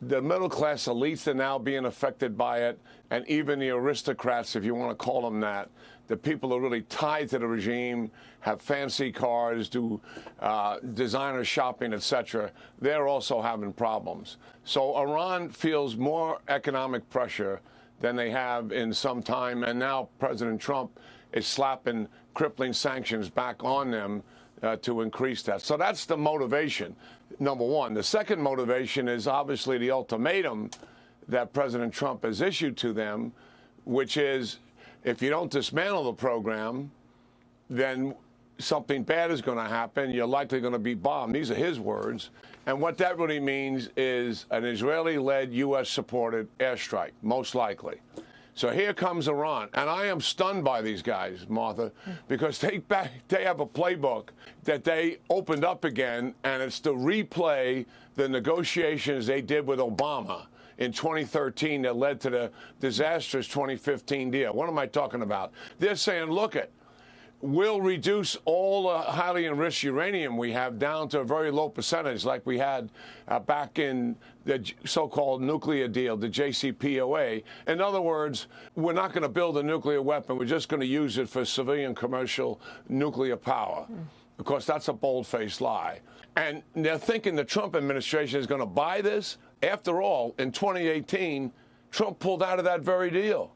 the middle-class elites are now being affected by it, and even the aristocrats, if you want to call them that, the people who are really tied to the regime, have fancy cars, do designer shopping, etc., they're also having problems. So Iran feels more economic pressure than they have in some time, and now President Trump is slapping crippling sanctions back on them to increase that. So that's the motivation, number one. The second motivation is obviously the ultimatum that President Trump has issued to them, which is if you don't dismantle the program, then something bad is going to happen. You're likely going to be bombed. These are his words. And what that really means is an Israeli-led, U.S.-supported airstrike, most likely. So here comes Iran. And I am stunned by these guys, Martha, because they have a playbook that they opened up again, and it's to replay the negotiations they did with Obama in 2013 that led to the disastrous 2015 deal. What am I talking about? They're saying, look it, we'll reduce all the highly enriched uranium we have down to a very low percentage like we had back in the so-called nuclear deal, the JCPOA. In other words, we're not going to build a nuclear weapon. We're just going to use it for civilian commercial nuclear power. Of course, that's a bold-faced lie. And they're thinking the Trump administration is going to buy this. After all, in 2018, Trump pulled out of that very deal.